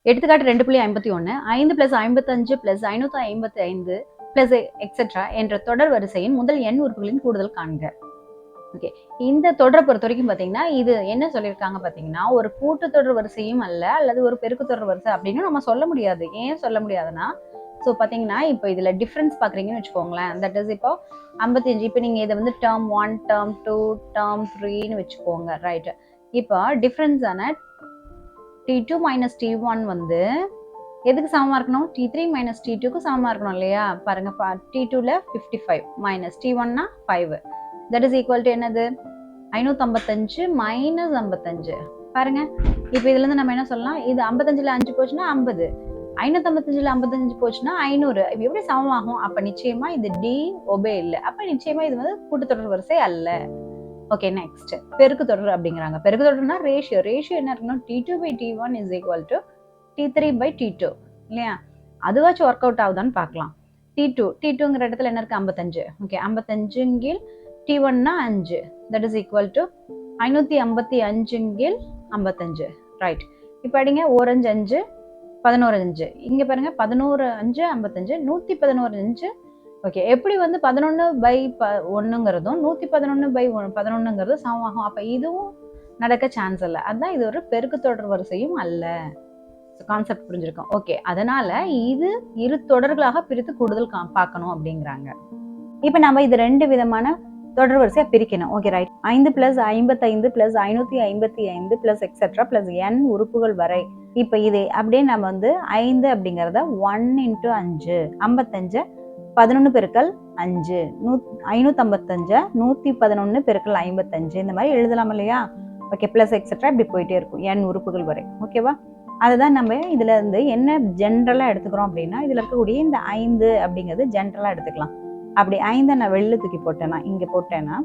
எடுத்துக்காட்டு 2.51 5 + 55 + 555 + எக்ஸெட்ரா என்ற தொடர் வரிசையின் முதல் n உறுப்புகளின் கூடுதல் காண்க. ஓகே, இந்த தொடரை பொறுத்த வரைக்கும் பார்த்தீங்கன்னா இது என்ன சொல்லியிருக்காங்க பார்த்தீங்கன்னா ஒரு கூட்டுத்தொடர் வரிசையும் அல்ல அல்லது ஒரு பெருக்குத்தொடர் வரிசை அப்படின்னு நம்ம சொல்ல முடியாது. ஏன் சொல்ல முடியாதுன்னா ஸோ பார்த்தீங்கன்னா இப்போ இதில் டிஃப்ரென்ஸ் பார்க்குறீங்கன்னு வச்சுக்கோங்களேன். தட் இஸ் இப்போ 55 இப்போ நீங்கள் இதை வந்து டேர்ம் 1 டேர்ம் 2 டேர்ம் 3ன்னு வச்சுக்கோங்க. ரைட்டு, இப்போ டிஃப்ரென்ஸான T2 மைனஸ் T1 வந்து எதுக்கு சமமாக இருக்கணும்? T3 மைனஸ் T2க்கு சமமாக இருக்கணும் இல்லையா? பாருங்க, T2ல 55 மைனஸ் T1னா 5, தட் இஸ் ஈக்குவல் டு என்னது? 555 மைனஸ் 55. பாருங்க, இப்போ இதுல இருந்து நம்ம என்ன சொல்லலாம்? இது 55ல 5 போச்சுன்னா 50, 555ல 55 போச்சுன்னா 500. இப்போ எப்படி சமமாகும்? அப்ப நிச்சயமா இது டி ஒபே இல்லை. அப்ப நிச்சயமா இது வந்து கூட்டுத்தொடர் வரிசை அல்ல. ஓகே, நெக்ஸ்ட் பெருக்கு தொடர் அப்படிங்கிறாங்க. பெருக்கு தொடர்னா ரேஷியோ என்ன இருக்கணும்? T2 by T1 is equal to T3 by T2 இல்லையா? அதுவாச்சும் ஒர்க் அவுட் ஆகுதான்னு பார்க்கலாம். T2ங்கிற இடத்துல என்ன இருக்கு? 55. ஓகே, 55 கீழ் T1னா 5, தட் இஸ் ஈக்குவல் டு 555 கீழ் 55. ரைட், இப்போ அடிங்க 1 5 5 11 5. இங்க பாருங்க 11 5 55 111 5. ஓகே, எப்படி வந்து 11 பை 1ங்கிறதும் 111 பை 11ங்கிறதும் சமமாகும்? அப்போ இதுவும் நடக்க சான்ஸ் இல்லை. அதுதான் இது ஒரு பெருக்கு தொடர் வரிசையும் அல்ல. கான்செப்ட் புரிஞ்சிருக்கும். ஓகே, அதனால இது இரு தொடர்களாக பிரித்து கூடுதல் பார்க்கணும் அப்படிங்கிறாங்க. இப்போ நம்ம இது ரெண்டு விதமான தொடர் வரிசையா பிரிக்கணும். Okay, right. 5 + 55 + 555 + எக்ஸெட்ரா + n உறுப்புகள் வரை. இப்போ இது அப்படியே நம்ம வந்து 5 அப்படிங்கிறத 1 × 5 55 11 பெருக்கல் 5 555 111 பெருக்கல் 55 இந்த மாதிரி எழுதலாம் இல்லையா? ஓகே, ப்ளஸ் எக்ஸெட்ரா இப்படி போயிட்டே இருக்கும் n உறுப்புகள் வரை. ஓகேவா? அதுதான் நம்ம இதுல இருந்து என்ன ஜென்ரலா எடுத்துக்கிறோம் அப்படின்னா இதுல இருக்கக்கூடிய இந்த 5 அப்படிங்கிறது ஜென்ரலா எடுத்துக்கலாம். அப்படி 5 நான் வெளில தூக்கி போட்டேன்னா இங்க போட்டேன்னா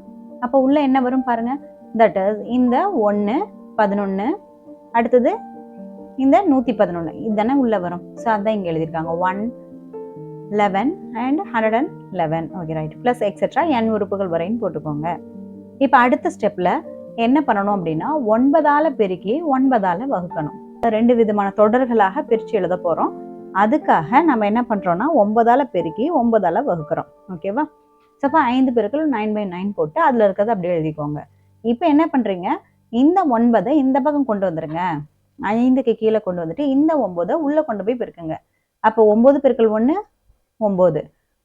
அப்போ உள்ள என்ன வரும் பாருங்க? தட் இஸ் இந்த 1 11 அடுத்தது இந்த 111 இதுதானே உள்ள வரும். ஸோ அதான் இங்க எழுதியிருக்காங்க 1 11 and 111. Okay, right. Plus etcetera n உறுப்புகள் வரைன்னு போட்டுக்கோங்க. இப்போ அடுத்த ஸ்டெப்ல என்ன பண்ணணும் அப்படின்னா 9ஆல பெருக்கி 9ஆல வகுக்கணும். ரெண்டு விதமான தொடர்களாக பிரித்து எழுத போறோம். அதுக்காக நம்ம என்ன பண்றோம்னா 9ஆல பெருக்கி 9ஆல வகுக்கிறோம். ஓகேவா? ஸோ அப்போ 5 பெருக்கல் 9/9 போட்டு அதுல இருக்கிறத அப்படியே எழுதிக்கோங்க. இப்போ என்ன பண்றீங்க? இந்த 9 இந்த பக்கம் கொண்டு வந்துருங்க. 5க்கு கீழே கொண்டு வந்துட்டு இந்த 9 உள்ள கொண்டு போய் பெருக்குங்க. அப்போ 9 பெருக்கல் 1 9,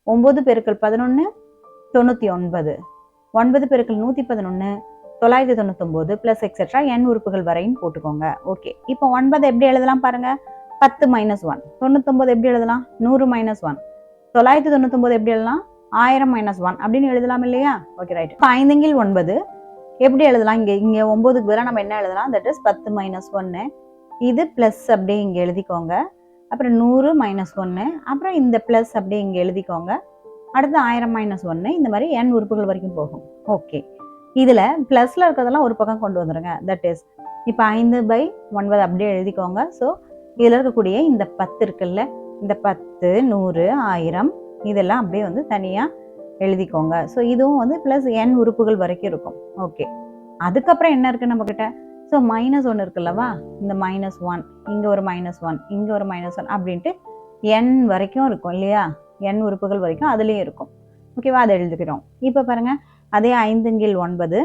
9 பெருக்கல் 11 99, 9 பெருக்கல் 111 999 ப்ளஸ் எக்ஸெட்ரா n உறுப்புகள் வரைன்னு போட்டுக்கோங்க. ஓகே, இப்போ 9 எப்படி எழுதலாம் பாருங்க? 10 - 1. 99 எப்படி எழுதலாம்? 100 - 1. 999 எப்படி எழுதலாம்? 1000 - 1 அப்படின்னு எழுதலாம் இல்லையா? Okay, right. இப்போ 5 × 9 எப்படி எழுதலாம்? இங்க 9க்கு பதிலாக நம்ம என்ன எழுதலாம்? That is 10 - 1. இது பிளஸ் அப்படியே இங்க எழுதிக்கோங்க. அப்புறம் 100 - 1, அப்புறம் இந்த பிளஸ் அப்படியே இங்க எழுதிக்கோங்க. அடுத்து 1000 - 1 இந்த மாதிரி n உறுப்புகள் வரைக்கும் போகும். ஓகே, இதுல பிளஸ்ல இருக்கிறதெல்லாம் ஒரு பக்கம் கொண்டு வந்துருங்க. தட் இஸ் இப்போ 5/9 அப்படியே எழுதிக்கோங்க. ஸோ இதுல இருக்கக்கூடிய இந்த 10 இருக்குல்ல, இந்த 10 100 1000 இதெல்லாம் அப்படியே வந்து தனியா எழுதிக்கோங்க. ஸோ இதுவும் வந்து பிளஸ் n உறுப்புகள் வரைக்கும் இருக்கும். ஓகே, அதுக்கப்புறம் என்ன இருக்கு நம்ம கிட்ட? ஸோ -1 இருக்குல்லவா? இந்த -1 இங்க ஒரு -1 இங்க ஒரு -1 அப்படின்ட்டு n வரைக்கும் இருக்கும் இல்லையா? n உறுப்புகள் வரைக்கும் அதுலயும் இருக்கும். ஓகேவா? அதை எழுதிக்கிறோம். இப்போ பாருங்க, அதே 5 × 9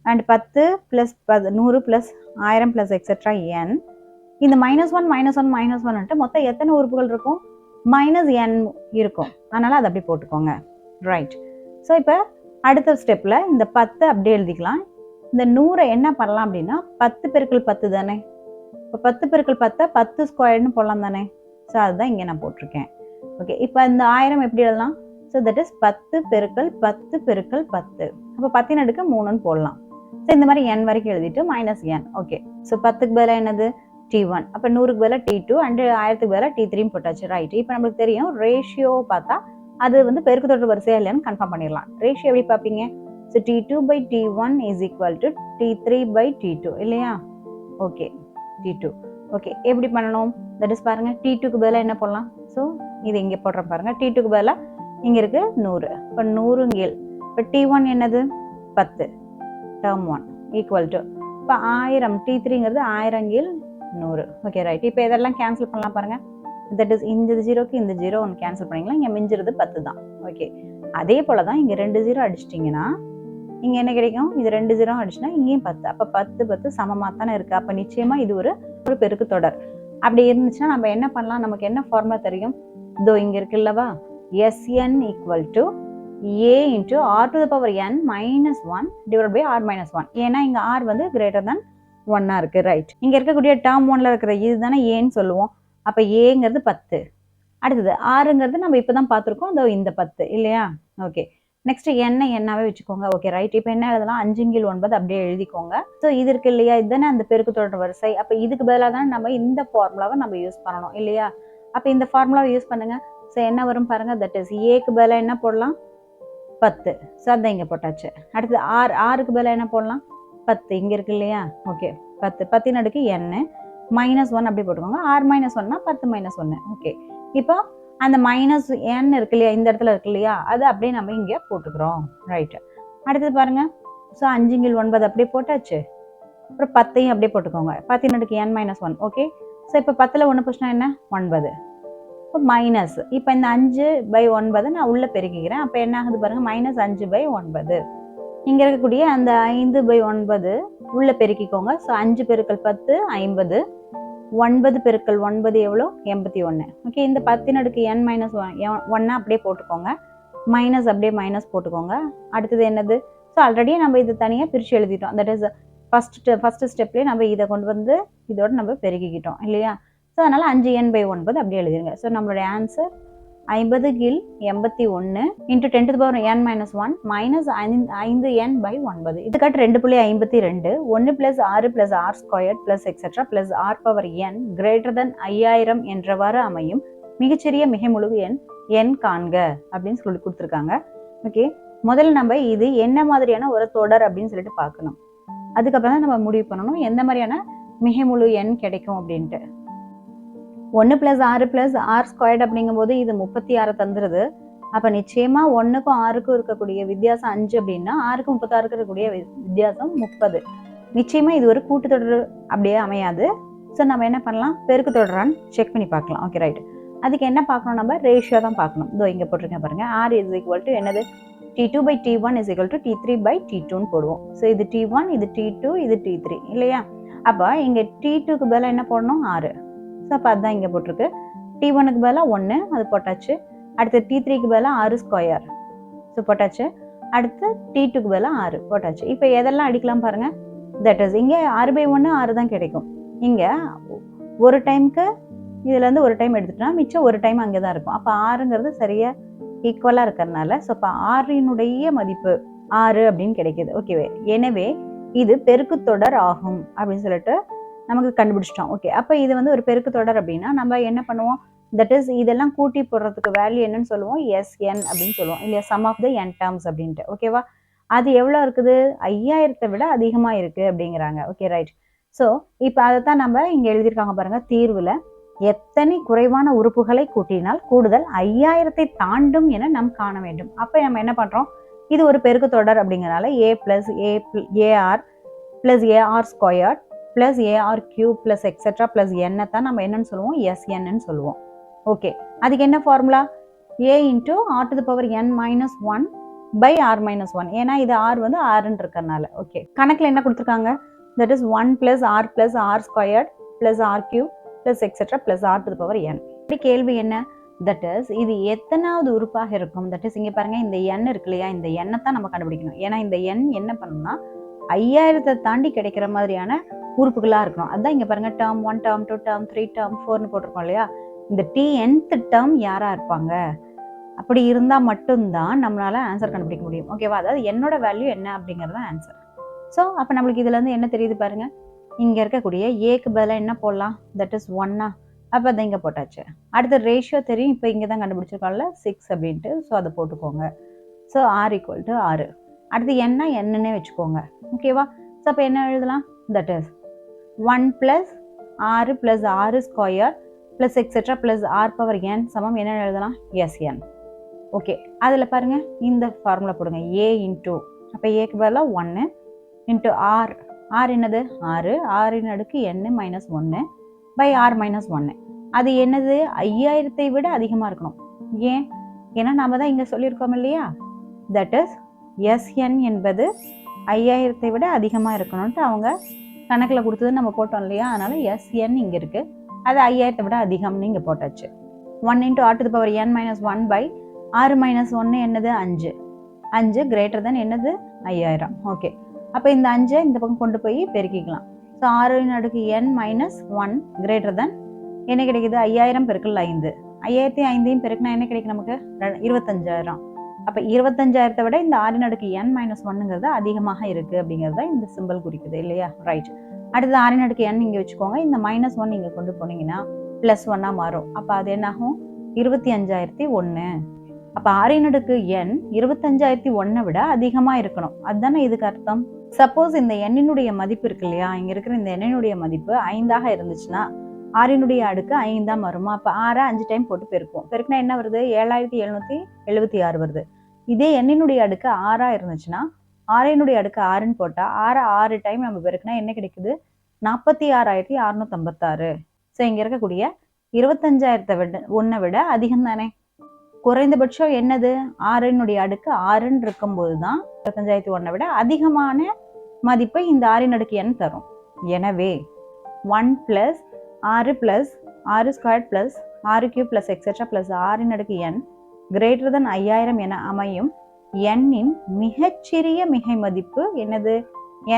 அண்ட் 10 + 100 + 1000 ப்ளஸ் எக்ஸெட்ரா n. இந்த -1 -1 -1 மொத்தம் எத்தனை உறுப்புகள் இருக்கும்? -n இருக்கும். அதனால அதை அப்படி போட்டுக்கோங்க. ரைட். ஸோ இப்போ அடுத்த ஸ்டெப்ல இந்த 10 அப்படியே எழுதிக்கலாம். இந்த 100 என்ன பண்ணலாம் அப்படின்னா 10 பெருக்கல் 10 தானே? இப்போ 10 பெருக்கல் 10 10 ஸ்கொயர்னு போடலாம் தானே? ஸோ அதுதான் இங்கே நான் போட்டிருக்கேன். ஓகே, இப்போ இந்த 1000 எப்படி எழுதலாம்? ஸோ தட் இஸ் 10 பெருக்கல் 10 பெருக்கல் 10. அப்போ 10 அடுக்கு 3ன்னு போடலாம். ஸோ இந்த மாதிரி n வரைக்கும் எழுதிட்டு -n. ஓகே, ஸோ 10க்கு பதிலாக என்னது? T1. அப்போ 100க்கு பதிலாக T2 அண்ட் 1000க்கு பதிலாக T3 போட்டாச்சு. ரைட். இப்போ நம்மளுக்கு தெரியும் ரேஷியோ பார்த்தா அது வந்து பெருக்கு தொடர் வரிசையா இல்லைன்னு கன்ஃபார்ம் பண்ணிடலாம். ரேஷியோ எப்படி பார்ப்பீங்க? So T2 by T1 is equal to T3 by T2 இல்லையா? Okay, T2. ஓகே, எப்படி பண்ணணும்? தட் இஸ் பாருங்க, T2க்கு பதிலாக என்ன போடலாம்? ஸோ இது இங்கே போடுறோம் பாருங்க. T2க்கு பதிலாக இங்கே இருக்கு 100. இப்போ 100 கீழ் இப்போ T1 என்னது? 10 டேர்ம் 1 ஈக்குவல் டு இப்போ 1000 T3ங்கிறது 1000 கீழ் 100. Okay right. இப்போ இதெல்லாம் கேன்சல் பண்ணலாம் பாருங்க. தட் இஸ் இந்த 0க்கு இந்த 0 ஒன்று கேன்சல் பண்ணிக்கலாம். இங்கே மிஞ்சிறது 10 தான். ஓகே, அதே போல தான் இங்கே 2 0 அடிச்சிட்டிங்கன்னா இங்கே என்ன கிடைக்கும்? இது 2 0 அடிச்சுன்னா இங்கேயும் 10. அப்போ 10 10 சமமாக தானே இருக்குது. அப்போ நிச்சயமாக இது ஒரு பெருக்கு தொடர். அப்படி இருந்துச்சுன்னா நம்ம என்ன பண்ணலாம்? நமக்கு என்ன ஃபார்முலா தெரியும்? இதோ இங்கே இருக்குல்லவா, Sn equal to a into R to the power n minus 1 divide by R minus 1. ஏன்னா இங்கே ஆர் வந்து கிரேட்டர் தென் 1 இருக்குது. ரைட். இங்கே இருக்கக்கூடிய டேர்ம் 1ல் இருக்கிற இது தானே ஏன்னு சொல்லுவோம். அப்போ ஏங்கிறது 10. அடுத்தது ஆறுங்கிறது நம்ம இப்போ தான் பார்த்துருக்கோம், அதோ இந்த 10 இல்லையா? ஓகே, நெக்ஸ்ட் என்னாவே வச்சுக்கோங்க. Okay right. இப்போ என்ன எழுதலாம்? 5/9 அப்படியே எழுதிக்கோங்க. ஸோ இது இருக்கு இல்லையா, இதுதானே அந்த பெருக்கு தொடர் வரிசை. அப்போ இதுக்கு பதிலாக தானே நம்ம இந்த ஃபார்முலாவை நம்ம யூஸ் பண்ணணும் இல்லையா? அப்போ இந்த ஃபார்முலாவை யூஸ் பண்ணுங்க. ஸோ என்ன வரும் பாருங்க, தட் இஸ் ஏக்கு பதிலாக என்ன போடலாம்? 10. ஸோ அதான் இங்கே போட்டாச்சு. அடுத்து ஆறுக்கு பதிலாக என்ன போடலாம்? 10. இங்கே இருக்கு இல்லையா? ஓகே, 10 10 அடுக்கு n மைனஸ் 1 அப்படி போட்டுக்கோங்க. ஆர் மைனஸ் 1னா 10 மைனஸ் 1. ஓகே, இப்போ அந்த மைனஸ் n இருக்கு இல்லையா, இந்த இடத்துல இருக்கு இல்லையா, அது அப்படியே நம்ம இங்கே போட்டுக்கிறோம். ரைட்டு. அடுத்தது பாருங்க. ஸோ 5/9 அப்படியே போட்டாச்சு. அப்புறம் 10ஐயும் அப்படியே போட்டுக்கோங்க. 10 அடுக்கு n மைனஸ் 1. ஓகே, ஸோ இப்போ 10ல் 1 போச்சுன்னா என்ன? 9. இப்போ மைனஸ், இப்போ இந்த 5/9 நான் உள்ளே பெருக்கிக்கிறேன். அப்போ என்ன ஆகுது பாருங்க, மைனஸ் 5/9. இங்கே இருக்கக்கூடிய அந்த 5/9 உள்ளே பெருக்கிக்கோங்க. ஸோ 5 பெருக்கல் 10 50. 9 பெருக்கல் 9 எவ்வளோ? 81. ஓகே, இந்த 10 அடுக்கு n மைனஸ் 1 அப்படியே போட்டுக்கோங்க. மைனஸ் அப்படியே மைனஸ் போட்டுக்கோங்க. அடுத்தது என்னது? ஸோ ஆல்ரெடி நம்ம இது தனியாக பிரித்து எழுதிட்டோம். தட் இஸ் ஃபஸ்ட்டு ஸ்டெப்லேயே நம்ம இதை கொண்டு வந்து இதோட நம்ம பெருக்கிக்கிட்டோம் இல்லையா? ஸோ அதனால் 5n/9 அப்படியே எழுதிருங்க. ஸோ நம்மளுடைய answer 50/81 into 10⁻n-1 minus 5n/9. இதுக்காட்டு 2.52 1 + 6 + r² + etcetera + r⁻n greater than 5000 என்றவாறு அமையும் மிகச்சிறிய மிகைமுழு எண் n காண்க அப்படின்னு சொல்லி கொடுத்துருக்காங்க. ஓகே, முதல்ல நம்ம இது என்ன மாதிரியான ஒரு தொடர் அப்படின்னு சொல்லிட்டு பார்க்கணும். அதுக்கப்புறம் தான் நம்ம முடிவு பண்ணணும் எந்த மாதிரியான மிகைமுழு எண் கிடைக்கும் அப்படின்ட்டு. 1 + 6 + r² அப்படிங்கும்போது இது 36 தந்துருது. அப்போ நிச்சயமா 1க்கும் 6க்கும் இருக்கக்கூடிய வித்தியாசம் 5 அப்படின்னா 6க்கும் 36க்கும் இருக்கக்கூடிய வித்தியாசம் 30. நிச்சயமா இது ஒரு கூட்டுத்தொடர் அப்படியே அமையாது. ஸோ நம்ம என்ன பண்ணலாம்? பெருக்கு தொடரான்னு செக் பண்ணி பார்க்கலாம். Okay right. அதுக்கு என்ன பார்க்கணும்? நம்ம ரேஷியோ தான் பார்க்கணும். இதோ இங்கே போட்டிருக்கேன் பாருங்க. r = என்னது? T2/T1 = T3/T2ன்னு போடுவோம். ஸோ இது T1, இது T2, இது T3 இல்லையா? அப்போ இங்கே T2க்கு பதிலாக என்ன போடணும்? 6. ஸோ அப்போ அதுதான் இங்கே போட்டிருக்கு. T1க்கு பதிலாக 1 அது போட்டாச்சு. அடுத்து T3க்கு பதிலாக 6². ஸோ போட்டாச்சு. அடுத்து T2க்கு பதிலாக 6 போட்டாச்சு. இப்போ எதெல்லாம் அடிக்கலாம் பாருங்க. தட் இஸ் இங்கே 6/1 6 தான் கிடைக்கும். இங்கே ஒரு டைமுக்கு இதுலேருந்து ஒரு டைம் எடுத்துட்டா மிச்சம் ஒரு டைம் அங்கே தான் இருக்கும். அப்போ 6ங்கிறது சரியாக ஈக்குவலாக இருக்கிறதுனால ஸோ அப்போ 6னுடைய மதிப்பு 6 அப்படின்னு கிடைக்கிது. ஓகேவே, எனவே இது பெருக்கு தொடர் ஆகும் அப்படின்னு சொல்லிட்டு நமக்கு கண்டுபிடிச்சிட்டோம். ஓகே, அப்போ இது வந்து ஒரு பெருக்கு தொடர் அப்படின்னா நம்ம என்ன பண்ணுவோம்? தட் இஸ் இதெல்லாம் கூட்டி போடுறதுக்கு வேல்யூ என்னன்னு சொல்லுவோம்? Sn அப்படின்னு சொல்லுவோம் இல்லையா? Sum of the n terms அப்படின்ட்டு. ஓகேவா? அது எவ்வளோ இருக்குது? 5000 விட அதிகமாக இருக்குது அப்படிங்கிறாங்க. Okay right. ஸோ இப்போ அதை தான் நம்ம இங்கே எழுதியிருக்காங்க பாருங்க. தீர்வில் எத்தனை குறைவான உறுப்புகளை கூட்டினால் கூடுதல் 5000 தாண்டும் என நாம் காண வேண்டும். அப்போ நம்ம என்ன பண்ணுறோம்? இது ஒரு பெருக்கு தொடர் அப்படிங்கிறனால a + ar + ar² + ar³ + etcetera + n தான் நம்ம என்னன்னு சொல்லுவோம்? Snன்னு சொல்லுவோம். ஓகே, அதுக்கு என்ன ஃபார்முலா? a × r⁻1/r-1 ஏன்னா இது r வந்து rன்னு இருக்கிறதுனால. ஓகே, கணக்கில் என்ன கொடுத்துருக்காங்க? That is 1 + r + r² + r³ + etcetera + r⁻n. இப்படி கேள்வி என்ன? தட் இஸ் இது எத்தனாவது உறுப்பாக இருக்கும்? தட் இஸ் இங்கே பாருங்க, இந்த n இருக்கு இல்லையா, இந்த எண்ணை தான் நம்ம கண்டுபிடிக்கணும். ஏன்னா இந்த n என்ன பண்ணணும்னா 5000 தாண்டி கிடைக்கிற மாதிரியான உறுப்புகளாக இருக்கணும். அதுதான் இங்கே பாருங்க, டேர்ம் 1, டேர்ம் 2, டேர்ம் 3, டேர்ம் 4ன்னு போட்டிருக்கோம் இல்லையா? இந்த nth டேர்ம் யாராக இருப்பாங்க? அப்படி இருந்தால் மட்டும்தான் நம்மளால ஆன்சர் கண்டுபிடிக்க முடியும். ஓகேவா? அதாவது என்னோட வேல்யூ என்ன அப்படிங்கிறது தான் ஆன்சர். ஸோ அப்போ நம்மளுக்கு இதுலேருந்து என்ன தெரியுது பாருங்க, இங்கே இருக்கக்கூடிய ஏக்கு பதிலாக என்ன போடலாம்? That is 1. அப்போ அதை இங்கே போட்டாச்சு. அடுத்த ரேஷியோ தெரியும், இப்போ இங்கே தான் கண்டுபிடிச்சிருக்கோம்ல 6 அப்படின்ட்டு. ஸோ அதை போட்டுக்கோங்க. So r = 6. அடுத்து என்னன்னே வச்சுக்கோங்க. ஓகேவா? ஸோ அப்போ என்ன எழுதலாம்? That is 1 + r + r² + etcetera + r⁻n சமம் என்ன எழுதலாம்? Sn. ஓகே, அதில் பாருங்கள் இந்த ஃபார்முலா போடுங்க. a × அப்போ ஏக்கு பதிலாக 1 × r என்னது? 6 6 n - 1 பை ஆர் மைனஸ் ஒன்று. அது என்னது? 5000 விட அதிகமாக இருக்கணும். ஏன்? ஏன்னா நாம தான் இங்கே சொல்லியிருக்கோம் இல்லையா, தட் இஸ் எஸ்என் என்பது 5000 விட அதிகமாக இருக்கணும்ட்டு அவங்க கணக்கில் கொடுத்தது நம்ம போட்டோம் இல்லையா, அதனால எஸ்என் இங்கே இருக்கு, அது 5000 விட அதிகம்னு இங்கே போட்டாச்சு. 1 into R to the power n minus 1 by ஆறு மைனஸ் ஒன்று என்னது? 5. 5 கிரேட்டர் தென் என்னது? 5000. ஓகே, அப்போ இந்த 5 இந்த பக்கம் கொண்டு போய் பெருக்கிக்கலாம். So 6 n minus 1 greater than என்ன கிடைக்குது? 5000 பெருக்கல் 5. 5005 பெருக்கினா என்ன கிடைக்கும் நமக்கு? 25000. அப்போ 25000 விட இந்த 6n மைனஸ் 1ங்கிறது அதிகமாக இருக்கு அப்படிங்கிறத இந்த சிம்பிள் குறிக்குது இல்லையா? ரைட். அடுத்து 6n இங்கே வச்சுக்கோங்க. இந்த மைனஸ் 1 இங்கே கொண்டு போனீங்கன்னா ப்ளஸ் 1 மாறும். அப்போ அது என்னாகும்? 25001. அப்போ 6n 25001 விட அதிகமாக இருக்கணும், அதுதானே இதுக்கு அர்த்தம். சப்போஸ் இந்த எண்ணினுடைய மதிப்பு இருக்கு இல்லையா, இங்கே இருக்கிற இந்த எண்ணினுடைய மதிப்பு 5ஆக இருந்துச்சுன்னா 6னுடைய அடுக்கு 5 தான் வருமா? அப்போ 6 5 டைம் போட்டு பெருக்கும். பெருக்குனா என்ன வருது? 7776 வருது. இதே எண்ணினுடைய அடுக்கு 6ஆ இருந்துச்சுன்னா 6னுடைய அடுக்கு 6ன்னு போட்டால் 6 டைம் நம்ம பெருக்குனா என்ன கிடைக்குது? 46656. ஸோ இங்கே இருக்கக்கூடிய 25001 விட அதிகம் தானே. குறைந்தபட்சம் என்னது? 6னுடைய அடுக்கு 6ன்னு இருக்கும்போது தான் 25001 விட அதிகமான மதிப்பை இந்த 6ன் அடுக்கு n தரும். எனவே 1 + 6 + 6 ஸ்கொயர் + 6 கியூப் + எக்ஸெட்ரா + 6ன் அடுக்கு n கிரேட்டர் தென் 5000 என அமையும் n-இன் மிகச்சிறிய மிகை மதிப்பு என்னது?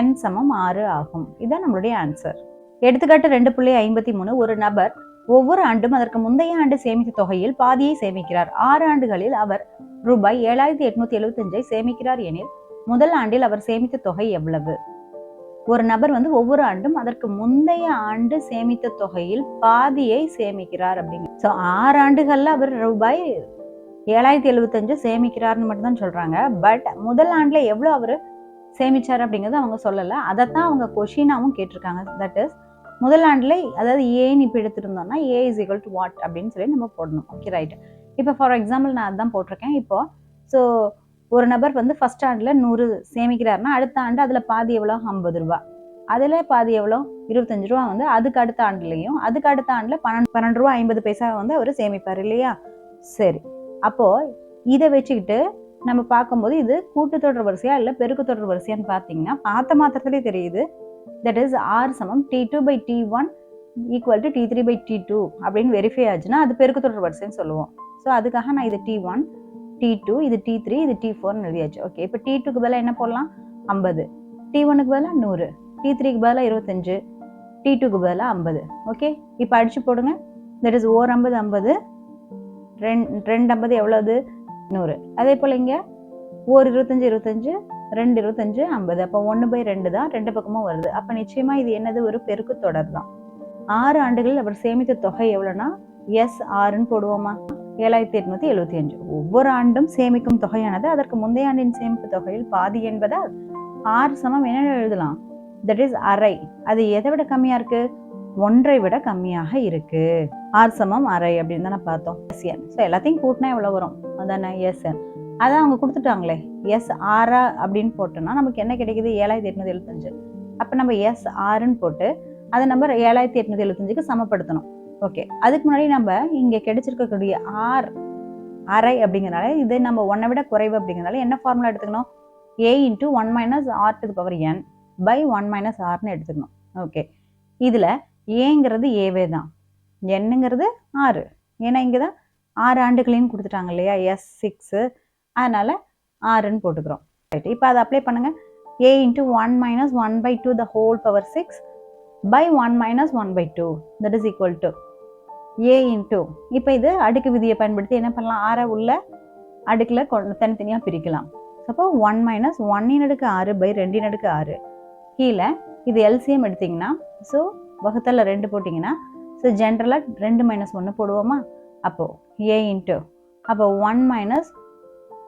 n சமம் 6 ஆகும். இதுதான் நம்மளுடைய ஆன்சர். எடுத்துக்காட்டு 2.53. ஒரு நபர் ஒவ்வொரு ஆண்டும் அதற்கு முந்தைய ஆண்டு சேமித்த தொகையில் பாதியை சேமிக்கிறார். 6 ஆண்டுகளில் அவர் ரூபாய் 7875 சேமிக்கிறார் எனில் முதல் ஆண்டில் அவர் சேமித்த தொகை எவ்வளவு? ஒரு நபர் ஒவ்வொரு ஆண்டும் அதற்கு முந்தைய ஆண்டு சேமித்த தொகையில் பாதியை சேமிக்கிறார் அப்படிங்க. ஸோ 6 ஆண்டுகள்ல அவர் ரூபாய் 7075 சேமிக்கிறார்னு மட்டும் தான் சொல்றாங்க. பட் முதல் ஆண்டுல எவ்வளவு அவர் சேமிச்சார் அப்படிங்கிறது அவங்க சொல்லல. அதைத்தான் அவங்க கொஷினாவும் கேட்டிருக்காங்க. தட் இஸ் முதல் ஆண்டுல, அதாவது ஏன்னு இப்போ எடுத்துருந்தோம்னா ஏ இஸ் ஈக்குவல் டு வாட் அப்படின்னு சொல்லி நம்ம போடணும். Okay right. இப்போ ஃபார் எக்ஸாம்பிள் நான் அதான் போட்டிருக்கேன். இப்போ ஸோ ஒரு நபர் ஃபர்ஸ்ட் ஆண்டில் 100 சேமிக்கிறாருன்னா அடுத்த ஆண்டு அதில் பாதி எவ்வளோ? 50 ரூபா. அதில் பாதி எவ்வளோ? 25 ரூபா அதுக்கு அடுத்த ஆண்டுலையும் அதுக்கு அடுத்த ஆண்டில் 12 ரூபா 50 பைசா அவர் சேமிப்பார் இல்லையா? சரி, அப்போது இதை வச்சுக்கிட்டு நம்ம பார்க்கும்போது இது கூட்டுத்தொடர் வரிசையா இல்லை பெருக்குத்தொடர் வரிசையான்னு பார்த்தீங்கன்னா பார்த்த மாத்திரத்திலே தெரியுது. தட் இஸ் ஆர் சமம் T2/T1 ஈக்குவல் டு T3/T2 அப்படின்னு வெரிஃபை ஆச்சுன்னா அது பெருக்குத்தொடர் வரிசைன்னு சொல்லுவோம். ஸோ அதுக்காக நான் இது T1, T2, இது T3, இது T4 எழுதியாச்சு. ஓகே, இப்போ T2க்கு பதிலாக என்ன போடலாம்? 50. T1க்கு பதிலாக 100, T3க்கு பதிலாக 25, T2க்கு பதிலாக 50. ஓகே, இப்போ அடிச்சு போடுங்க. தட் இஸ் 150 50, 250 எவ்வளவு? 100. அதே போல் இங்கே 125 25, 225 50. அப்போ 1/2 தான் ரெண்டு பக்கமும் வருது. அப்போ நிச்சயமா இது என்னது? ஒரு பெருக்கு தொடர் தான். 6 ஆண்டுகளில் அவர் சேமித்த தொகை எவ்வளோனா S6ன்னு போடுவோமா? 7875. ஒவ்வொரு ஆண்டும் சேமிக்கும் தொகையானது அதற்கு முந்தைய ஆண்டின் சேமிப்பு தொகையில் பாதி என்பதால் R சமம் என்ன எழுதலாம்? தட் இஸ் அரை. அது எதை விட கம்மியா இருக்கு? 1 விட கம்மியாக இருக்கு. R சமம் அரை அப்படின்னு தானே பார்த்தோம். SN. ஸோ எல்லாத்தையும் கூட்டினா எவ்வளோ வரும்? அதானே SN. அதான் அவங்க கொடுத்துட்டாங்களே S6 அப்படின்னு போட்டோம்னா நமக்கு என்ன கிடைக்குது? 7875. அப்போ நம்ம S6ன்னு போட்டு அதை நம்பர் 7875க்கு சமப்படுத்தணும். ஓகே, அதுக்கு முன்னாடி நம்ம இங்கே கிடைச்சிருக்கக்கூடிய R அரை அப்படிங்கிறனால இது நம்ம 1 விட குறைவு அப்படிங்கிறனால என்ன ஃபார்முலா எடுத்துக்கணும்? A × 1 - R to the power n by 1 - Rன்னு எடுத்துக்கணும். ஓகே, இதில் ஏங்கிறது ஏவே தான், என்னங்கிறது 6. ஏன்னா இங்கே தான் 6 ஆண்டுகளையும் கொடுத்துட்டாங்க இல்லையா? S6, அதனால 6ன்னு போட்டுக்கிறோம். ரைட், இப்போ அதை அப்ளை பண்ணுங்க. A × 1 - 1/2 the whole power 6 by 1 - 1/2 that is equal to A × இப்போ இது அடுக்கு விதியை பயன்படுத்தி என்ன பண்ணலாம்? 6 உள்ள அடுக்கில் தனித்தனியாக பிரிக்கலாம். அப்போ 1 - 1/6/2/6 கீழே இது எல்சிஎம் எடுத்தீங்கன்னா ஸோ வகுத்தல 2 போட்டிங்கன்னா ஸோ ஜென்ரலாக 2 - 1 போடுவோமா? அப்போது A × அப்போ 1 -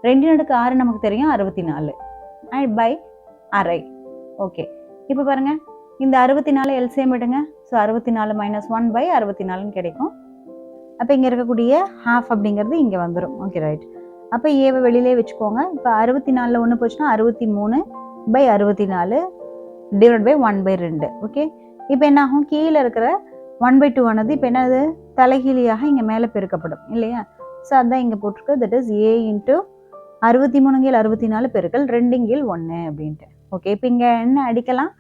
2/6 நமக்கு தெரியும் 64 பை அரை. ஓகே, இப்போ பாருங்க இந்த 64 எல்சிஎம் எடுங்க. ஸோ 64 - 1/64ன்னு கிடைக்கும். அப்போ இங்கே இருக்கக்கூடிய ஹாஃப் அப்படிங்கிறது இங்கே வந்துடும். Okay right. அப்போ ஏவை வெளியிலே வச்சுக்கோங்க. இப்போ 64 1 போச்சுன்னா 63/64 டிவைட் பை 1/2. ஓகே, இப்போ என்ன ஆகும்? கீழே இருக்கிற 1/2 ஆனது இப்போ என்னது தலைகீழியாக இங்கே மேலே பெருக்கப்படும் இல்லையா. ஸோ அதான் இங்கே போட்டிருக்கு. தட் இஸ் ஏ இன்ட்டு 63/64 பெருக்கல் 2/1 அப்படின்ட்டு. ஓகே, இப்போ இங்கே என்ன அடிக்கலாம்?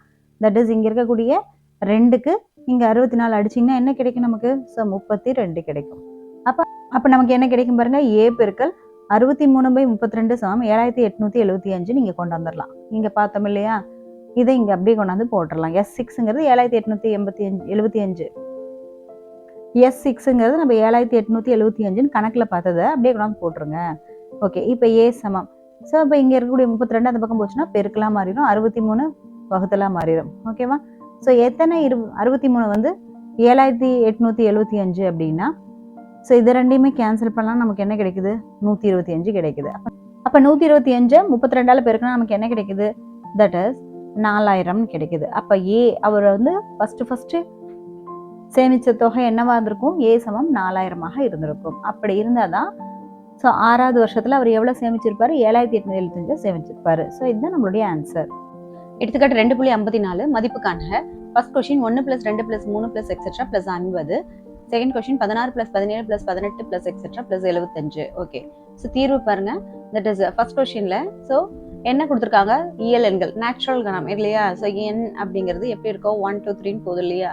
தட் இஸ் இங்கே இருக்கக்கூடிய 2க்கு இங்கே 64 அடிச்சிங்கன்னா என்ன கிடைக்கும் நமக்கு? ஸோ 32 கிடைக்கும். அப்போ நமக்கு என்ன கிடைக்கும் பாருங்க, ஏ பெருக்கல் 63/32 சமம் 7875 நீங்கள் கொண்டு வந்துடலாம். இங்கே பார்த்தோம் இல்லையா, இதை இங்கே அப்படியே கொண்டாந்து போட்டுடலாம். S6ங்கிறது 7875, S6ங்கிறது நம்ம 7875 கணக்கில் பார்த்ததை அப்படியே கொண்டாந்து போட்டுருங்க. ஓகே, இப்போ ஏ சமம். ஸோ இப்போ இங்கே இருக்கக்கூடிய 32 அந்த பக்கம் போச்சுன்னா பெருக்கலாக மாறிடும், 63 வகுத்தலாக மாறிடும். ஓகேவா. ஸோ எத்தனை 63 வந்து 7875 அப்படின்னா, ஸோ இது ரெண்டையுமே கேன்சல் பண்ணலாம். நமக்கு என்ன கிடைக்குது? 125 கிடைக்குது. அப்போ 125 32ஆல் பெருக்கினா நமக்கு என்ன கிடைக்குது? தட் இஸ் 4000 கிடைக்குது. அப்போ ஏ அவர் வந்து ஃபர்ஸ்ட் சேமித்த தொகை என்னவா இருந்திருக்கும்? ஏ சமம் 4000 இருந்திருக்கும். அப்படி இருந்தால் தான் ஸோ 6வது வருஷத்தில் அவர் எவ்வளோ சேமிச்சிருப்பாரு? 7875 சேமிச்சிருப்பாரு. ஸோ இதுதான் நம்மளுடைய ஆன்சர். எடுத்துக்காட்டு 2.54 மதிப்பு காண்க. First question 1 + 2 + 3 + etcetera + 50. Second question 16 + 17 + 18 + etcetera + 75. Okay, so தீர்வு பாருங்க. தட் இஸ் ஃபர்ஸ்ட் கொஸ்டின்ல ஸோ என்ன கொடுத்துருக்காங்க? இயல் எண்கள், நேச்சுரல் கணம் இல்லையா. ஸோ என் அப்படிங்கிறது எப்படி இருக்கும்? 1 2 3 போதும் இல்லையா.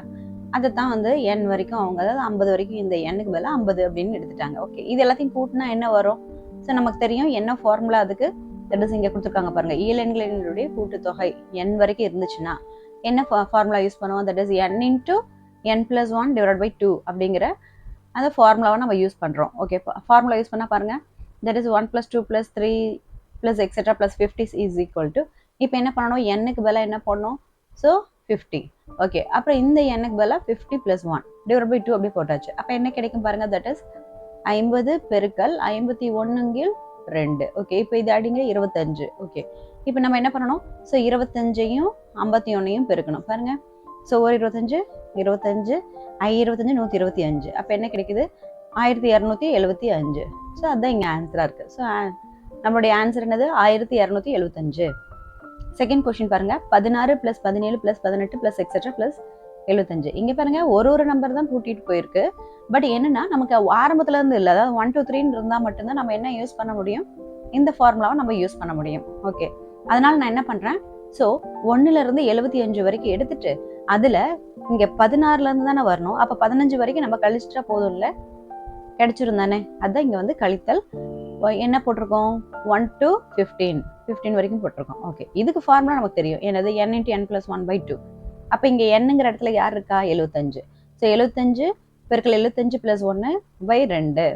அதை தான் வந்து என் வரைக்கும் அவங்க, அதாவது 50 வரைக்கும் இந்த எண்ணுக்கு மேலே 50 அப்படின்னு எடுத்துட்டாங்க. ஓகே, இது எல்லாத்தையும் கூட்டினா என்ன வரும்? ஸோ நமக்கு தெரியும் என்ன ஃபார்முலா அதுக்கு. தட் இஸ் இங்கே கொடுத்துருக்காங்க பாருங்க, இயல் எண்களினுடைய கூட்டுத்தொகை n வரைக்கும் இருந்துச்சுன்னா என்ன ஃபார்முலா யூஸ் பண்ணுவோம்? தட் இஸ் n × n + 1 / 2 அப்படிங்கிற அந்த ஃபார்முலாவை நம்ம யூஸ் பண்ணுறோம். ஓகே, ஃபார்முலா யூஸ் பண்ணால் பாருங்க, that is 1 + 2 + 3 + etcetera + 50 is equal to, இப்போ என்ன பண்ணணும்? n-க்கு பதிலாக என்ன பண்ணணும்? ஸோ 50. ஓகே, அப்புறம் இந்த n-க்கு பதிலாக 50 + 1 / 2 அப்படி போட்டாச்சு. அப்போ என்ன கிடைக்கும் பாருங்க? தட் இஸ் 50 பெருக்கல் 51/2. ஓகே, இப்போ இது அடிங்க 25. ஓகே, இப்போ நம்ம என்ன பண்ணணும்? ஸோ 25ஐயும் 51ஐயும் பெருக்கணும் பாருங்க. ஸோ ஒரு 25 25 25 125. அப்போ என்ன கிடைக்குது? 1275. ஸோ அதுதான் இங்கே ஆன்சராக இருக்குது. ஸோ நம்மளுடைய ஆன்சர் என்னது? 1275. செகண்ட் கொஸ்டின் பாருங்க, 16 + 17 + 18 + எக்ஸெட்ரா + 75. இங்கே பாருங்க ஒரு நம்பர் தான் கூட்டிட்டு போயிருக்கு. பட் என்னன்னா நமக்கு ஆரம்பத்துல இருந்து இல்லை, அதாவது 1 2 3 இருந்தால் மட்டும்தான் நம்ம என்ன யூஸ் பண்ண முடியும்? இந்த ஃபார்முலாவை நம்ம யூஸ் பண்ண முடியும். ஓகே, அதனால நான் என்ன பண்றேன்? ஸோ 1லேருந்து 75 வரைக்கும் எடுத்துட்டு அதுல இங்க 16லேருந்து தானே வரணும். அப்போ 15 வரைக்கும் நம்ம கழிச்சிட்டா போதும் இல்லை, கிடைச்சிரும் தானே. அதுதான் இங்க வந்து கழித்தல். என்ன போட்டிருக்கோம்? 1 to 15 வரைக்கும் போட்டிருக்கோம். ஓகே, இதுக்கு ஃபார்முலா நமக்கு தெரியும். என்னது? n × n + 1/2. அப்போ இங்கே என்னங்கிற இடத்துல யார் இருக்கா? 75. ஸோ 75 பெருக்கல் 75 + 1/2.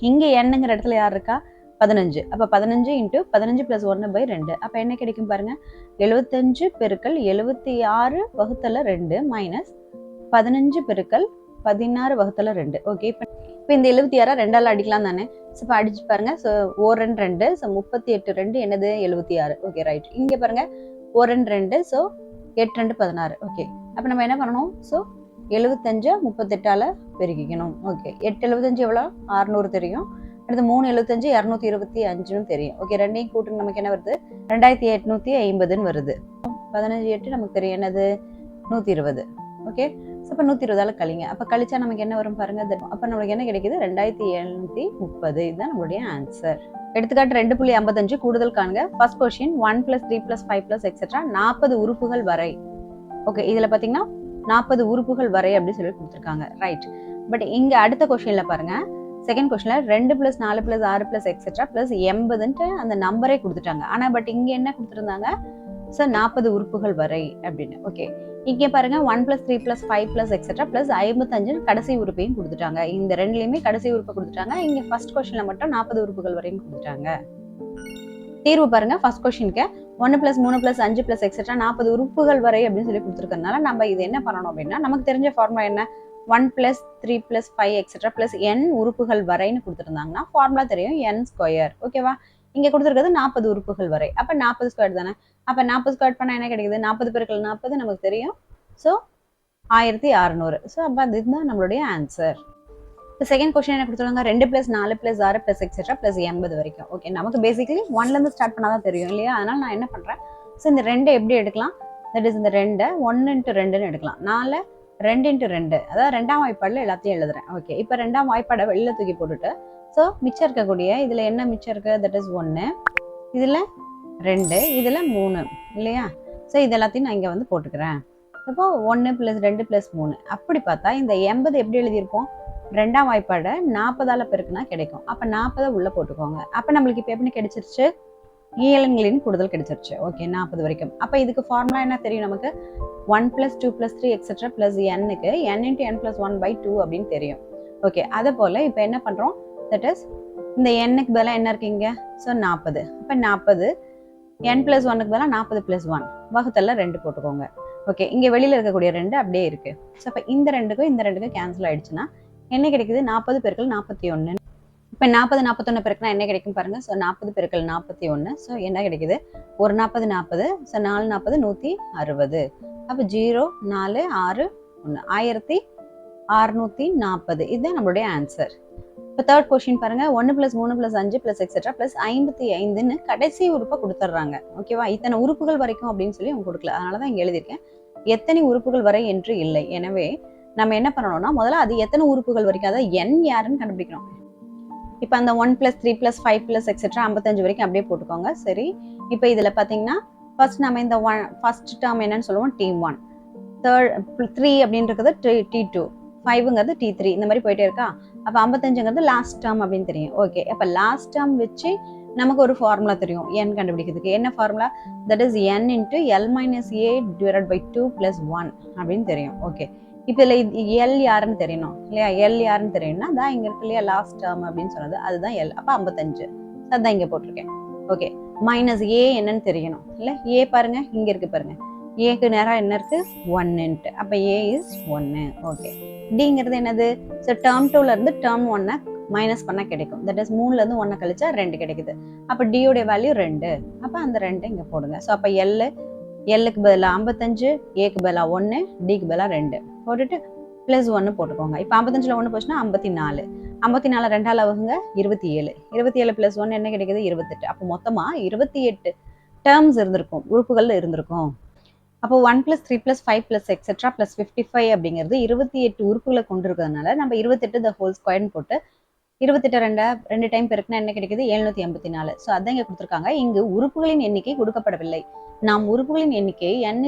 இங்கே என்னங்கிற இடத்துல யார் இருக்கா? 15. அப்போ 15 × 15 + 1/2. அப்போ என்ன கிடைக்கும் பாருங்க? 75 பெருக்கல் 76/2 மைனஸ் 15 பெருக்கல் 16/2. ஓகே, இப்போ இந்த 76 2ஆல் அடிக்கலாம் தானே. ஸோ இப்போ அடிச்சு பாருங்க. ஸோ 1 2 2, ஸோ 38 2 என்னது? 76. Okay, right. இங்கே பாருங்க 1 2 2, ஸோ 8 2 16. ஓகே, அப்போ நம்ம என்ன பண்ணணும்? ஸோ 75 38ஆல் பெருக்கிக்கணும். ஓகே, 8 75 எவ்வளோ? 600 தெரியும். அடுத்து 3 75 225 தெரியும். ஓகே, ரெண்டையும் கூட்டுங்க நமக்கு என்ன வருது? 2850 வருது. 15 8 நமக்கு தெரியும் என்னது? 120. ஓகே, ஸோ இப்போ 120ஆல் கழிங்க. அப்போ கழிச்சா நமக்கு என்ன வரும் பாருங்க? அப்போ நம்மளுக்கு என்ன கிடைக்குது? 2730. இதுதான் நம்மளுடைய ஆன்சர். எடுத்துக்காட்டு 2.55 கூடுதல் காண்க. ஃபர்ஸ்ட் கொஸ்டின் 1 + 3 + 5 + எக்ஸெட்ரா 40 உறுப்புகள் வரை. ஓகே, இதுல பாத்தீங்கன்னா 40 உறுப்புகள் வரை அப்படின்னு சொல்லி கொடுத்துருக்காங்க. ரைட். பட் இங்க அடுத்த கொஸ்டின்ல பாருங்க, செகண்ட் கொஸ்டின்ல 2 + 4 + 6 + எக்ஸெட்ரா +80 அந்த நம்பரே கொடுத்துட்டாங்க. ஆனா பட் இங்க என்ன கொடுத்துருந்தாங்க? ஸோ 40 உறுப்புகள் வரை அப்படின்னு. ஓகே, இங்கே பாருங்க 1 + 3 + 5 + எக்ஸெட்ரா +55 கடைசி உறுப்பையும் கொடுத்துட்டாங்க. இந்த ரெண்டுலயுமே கடைசி உறுப்பை கொடுத்துட்டாங்க. இங்க ஃபர்ஸ்ட் கொஸ்டின்ல மட்டும் 40 உறுப்புகள் வரையும் கொடுத்துட்டாங்க. தீர்வு பாருங்க. ஃபர்ஸ்ட் கொஸ்டினுக்கு 1 + 3 + 5 + எக்ஸெட்ரா 40 உறுப்புகள் வரை அப்படின்னு சொல்லி கொடுத்துருக்கனால நம்ம இது என்ன பண்ணணும் அப்படின்னா, நமக்கு தெரிஞ்ச ஃபார்முலா என்ன? 1 + 3 + 5 எக்ஸெட்ரா n உறுப்புகள் வரைன்னு கொடுத்துருந்தாங்கன்னா ஃபார்முலா தெரியும், n². ஓகேவா? இங்க கொடுத்துருக்கிறது 40 உறுப்புகள் வரை. அப்ப 40² தானே. அப்ப 40² பண்ணா என்ன கிடைக்குது? 40 × 40 நமக்கு தெரியும். ஸோ 1600. ஸோ அப்ப இதுதான் நம்மளுடைய ஆன்சர். இப்போ செகண்ட் கொஸ்டின் என்ன கொடுத்துருவாங்க? 2 + 4 + 6 + எக்ஸெட்ரா +80 வரைக்கும். ஓகே, நமக்கு பேசிக்கலி 1லேருந்து ஸ்டார்ட் பண்ணாதான் தெரியும் இல்லையா? அதனால நான் என்ன பண்றேன்? ஸோ இந்த 2 எப்படி எடுக்கலாம்? தட் இஸ் இந்த 2 1 × 2ன்னு எடுக்கலாம். 4 2 × 2, அதாவது 2ஆம் வாய்ப்பாடில் எல்லாத்தையும் எழுதுறேன். ஓகே, இப்போ 2ஆம் வாய்ப்பாடை வெளியில் தூக்கி போட்டுட்டு ஸோ மிச்சம் இருக்கக்கூடிய இதில் என்ன மிச்சம் இருக்குது, தட் இஸ் 1, இதில் 2, இதில் 3 இல்லையா? ஸோ இது எல்லாத்தையும் நான் இங்கே வந்து போட்டுக்கிறேன். இப்போ 1 + 2 + 3 அப்படி பார்த்தா இந்த 80 எப்படி எழுதியிருப்போம், 2ஆம் வாய்ப்பாடை 40ஆல் பெருக்குனா கிடைக்கும். அப்போ 40 உள்ளே போட்டுக்கோங்க. அப்போ நம்மளுக்கு இப்போ எப்படி கிடைச்சிருச்சு, இயலங்களின் கூடுதல் கிடைச்சிருச்சு. ஓகே, 40 வரைக்கும். அப்போ இதுக்கு ஃபார்முலா என்ன தெரியும் நமக்கு, 1 + 2 + 3 எக்ஸெட்ரா ப்ளஸ் n-க்கு n × n + 1/2 அப்படின்னு தெரியும். ஓகே, அதை போல் இப்போ என்ன பண்ணுறோம், தட் இஸ் இந்த n-க்கு பதிலாக என்ன இருக்கு இங்கே, ஸோ 40. அப்போ 40 n + 1-க்கு பதிலாக 40 + 1 வகுத்தல்ல 2 போட்டுக்கோங்க. ஓகே, இங்கே வெளியில் இருக்கக்கூடிய 2 அப்படியே இருக்குது. ஸோ அப்போ இந்த 2க்கும் கேன்சல் ஆகிடுச்சுன்னா என்ன கிடைக்குது, 40 × 41. இப்போ 40 41 பெருக்குனா என்ன கிடைக்கும் பாருங்க. ஸோ 40 × 41, ஸோ என்ன கிடைக்குது, ஒரு 40 40, ஸோ 4 40 160. அப்போ 0 4 6 1 1640. இதுதான் நம்மளுடைய ஆன்சர். இப்போ தேர்ட் கொஸ்டின் பாருங்க, 1 + 3 + 5 + எக்ஸெட்ரா ப்ளஸ் 55ன்னு கடைசி உறுப்பை கொடுத்துட்றாங்க. ஓகேவா, இத்தனை உறுப்புகள் வரைக்கும் அப்படின்னு சொல்லி அவங்க கொடுக்கல, அதனால தான் இங்கே எழுதியிருக்கேன் எத்தனை உறுப்புகள் வரை என்று இல்லை. எனவே நம்ம என்ன பண்ணணும்னா முதல்ல அது எத்தனை உறுப்புகள் வரைக்கும், அதாவது n யாருன்னு கண்டுபிடிக்கணும். இப்போ அந்த 1 + 3 + 5 + எக்ஸெட்ரா 55 வரைக்கும் அப்படியே போட்டுக்கோங்க. சரி, இப்போ இதில் பார்த்தீங்கன்னா ஃபர்ஸ்ட் நம்ம இந்த ஃபர்ஸ்ட் டேர்ம் என்னன்னு சொல்லுவோம், T1, 3 அப்படின்றது T2, 5ங்கிறது T3, இந்த மாதிரி போயிட்டே இருக்கா. அப்போ 55ங்கிறது லாஸ்ட் டேர்ம் அப்படின்னு தெரியும். ஓகே, அப்போ லாஸ்ட் டேர்ம் வச்சு நமக்கு ஒரு ஃபார்முலா தெரியும் n கண்டுபிடிக்கிறதுக்கு. என்ன formula, that is n × L - A / 2 + 1 அப்படின்னு தெரியும். ஓகே, இப்போ இதில் எல் யாருன்னு தெரியணும் இல்லையா, எல் யாருன்னு தெரியணும்னா அதான் இங்கே இருக்கு இல்லையா, லாஸ்ட் டேர்ம் அப்படின்னு சொன்னது அதுதான் எல். அப்போ 55 அதுதான் இங்கே போட்டிருக்கேன். ஓகே, மைனஸ் ஏ என்னன்னு தெரியணும் இல்லை, ஏ பாருங்க இங்கே இருக்கு பாருங்க, ஏக்கு நேராக என்ன இருக்கு, 1ன்ட்டு. அப்போ ஏ இஸ் 1. ஓகே, டிங்கிறது என்னது, ஸோ டேர்ம் 2லேருந்து டேர்ம் 1 மைனஸ் பண்ணால் கிடைக்கும். தட் இஸ் 3லேருந்து 1 கழிச்சா 2 கிடைக்குது. அப்போ டியோடைய வேல்யூ 2. அப்போ அந்த 2 இங்கே போடுங்க. ஸோ அப்போ எல்லுக்கு பதிலாக 55, ஏக்கு பதிலாக 1, டிக்கு பதிலாக 2 போட்டுட்டு +1 போட்டுக்கோங்க. இப்போ 55ல் 1 போச்சுன்னா 54. 54 2ஆல் வகுங்க 27. 27 + 1 என்ன கிடைக்குது, 28. அப்போ மொத்தமாக 28 டேர்ம்ஸ் இருந்திருக்கும், உறுப்புகள் இருந்திருக்கும். அப்போ 1 + 3 + 5 + எக்ஸெட்ரா + 55 அப்படிங்கிறது 28 உறுப்புகளை கொண்டு இருக்கிறதுனால நம்ம 28 த ஹோல் ஸ்கொயர்னு போட்டு 28 2 டைம் பெருக்குனா என்ன கிடைக்குது, 784. ஸோ அதான் இங்கே கொடுத்துருக்காங்க. இங்கு உறுப்புகளின் எண்ணிக்கை கொடுக்கப்படவில்லை. நாம் உறுப்புகளின் எண்ணிக்கை n =